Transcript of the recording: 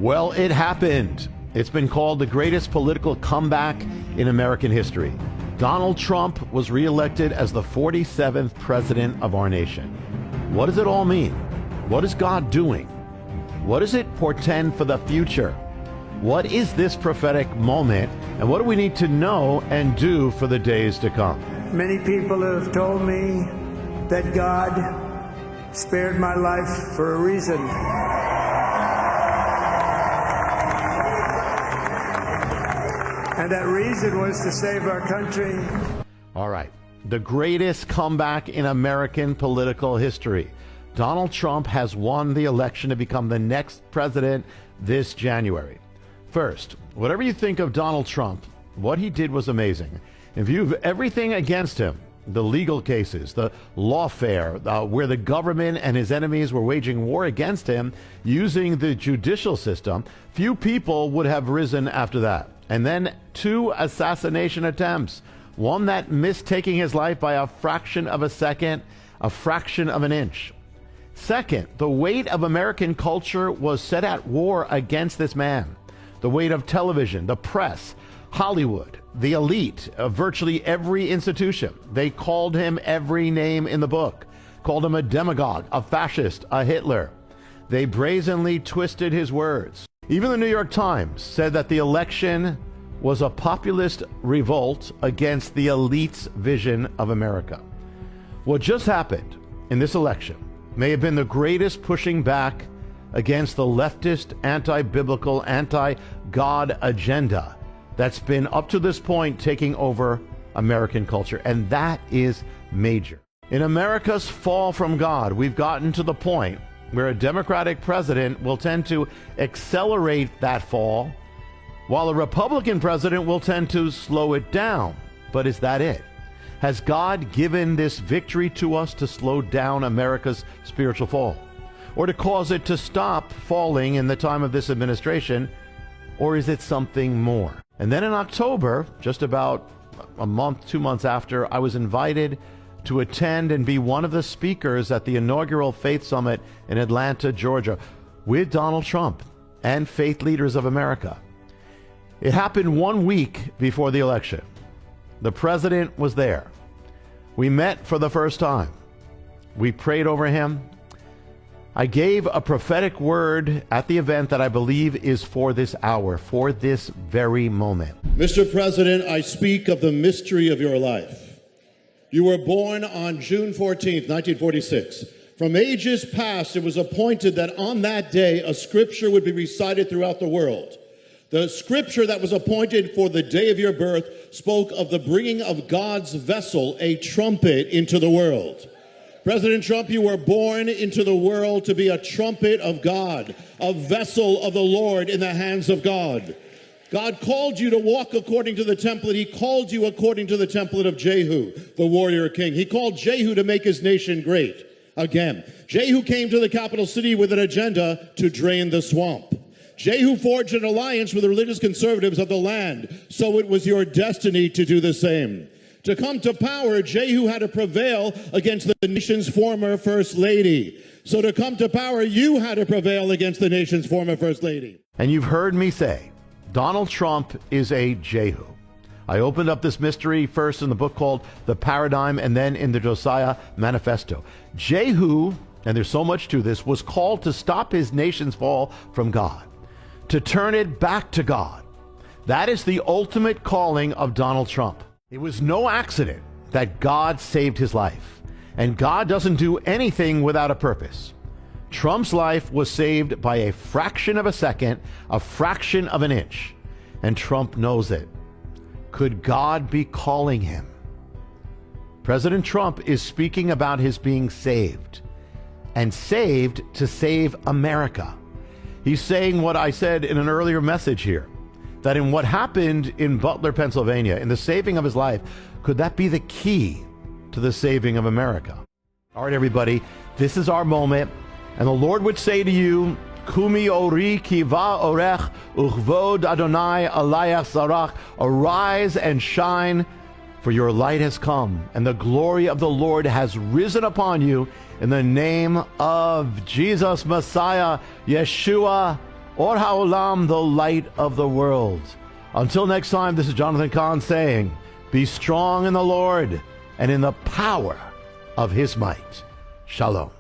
Well, it happened. It's been called the greatest political comeback in American history. Donald Trump was reelected as the 47th president of our nation. What does it all mean? What is God doing? What does it portend for the future? What is this prophetic moment, and what do we need to know and do for the days to come? Many people have told me that God spared my life for a reason. And that reason was to save our country. All right. The greatest comeback in American political history. Donald Trump has won the election to become the next president this January. First, whatever you think of Donald Trump, what he did was amazing. In view of everything against him, the legal cases, the lawfare, where the government and his enemies were waging war against him using the judicial system, few people would have risen after that. And then 2 assassination attempts, one that missed taking his life by a fraction of a second, a fraction of an inch. Second, the weight of American culture was set at war against this man. The weight of television, the press, Hollywood, the elite of virtually every institution. They called him every name in the book, called him a demagogue, a fascist, a Hitler. They brazenly twisted his words. Even the New York Times said that the election was a populist revolt against the elite's vision of America. What just happened in this election may have been the greatest pushing back against the leftist, anti-biblical, anti-God agenda that's been up to this point taking over American culture. And that is major. In America's fall from God, we've gotten to the point where a Democratic president will tend to accelerate that fall, while a Republican president will tend to slow it down. But is that it? Has God given this victory to us to slow down America's spiritual fall, or to cause it to stop falling in the time of this administration, or is it something more? And then in October, just about a month, 2 months after, I was invited to attend and be one of the speakers at the inaugural Faith Summit in Atlanta, Georgia, with Donald Trump and faith leaders of America. It happened 1 week before the election. The president was there. We met for the first time. We prayed over him. I gave a prophetic word at the event that I believe is for this hour, for this very moment. Mr. President, I speak of the mystery of your life. You were born on June 14th, 1946. From ages past, it was appointed that on that day, a scripture would be recited throughout the world. The scripture that was appointed for the day of your birth spoke of the bringing of God's vessel, a trumpet, into the world. President Trump, you were born into the world to be a trumpet of God, a vessel of the Lord in the hands of God. God called you to walk according to the template. He called you according to the template of Jehu, the warrior king. He called Jehu to make his nation great again. Jehu came to the capital city with an agenda to drain the swamp. Jehu forged an alliance with the religious conservatives of the land, so it was your destiny to do the same. To come to power, Jehu had to prevail against the nation's former first lady. So to come to power, you had to prevail against the nation's former first lady. And you've heard me say, Donald Trump is a Jehu. I opened up this mystery first in the book called The Paradigm and then in the Josiah Manifesto. Jehu, and there's so much to this, was called to stop his nation's fall from God, to turn it back to God. That is the ultimate calling of Donald Trump. It was no accident that God saved his life. And God doesn't do anything without a purpose. Trump's life was saved by a fraction of a second, a fraction of an inch. And Trump knows it. Could God be calling him? President Trump is speaking about his being saved. And saved to save America. He's saying what I said in an earlier message here, that in what happened in Butler, Pennsylvania, in the saving of his life, could that be the key to the saving of America? All right, everybody, this is our moment. And the Lord would say to you, Kumi ori kiva orech uchvod Adonai alayach zarach. Arise and shine, for your light has come, and the glory of the Lord has risen upon you. In the name of Jesus, Messiah, Yeshua, Or Ha'olam, the light of the world. Until next time, this is Jonathan Cahn saying, be strong in the Lord and in the power of his might. Shalom.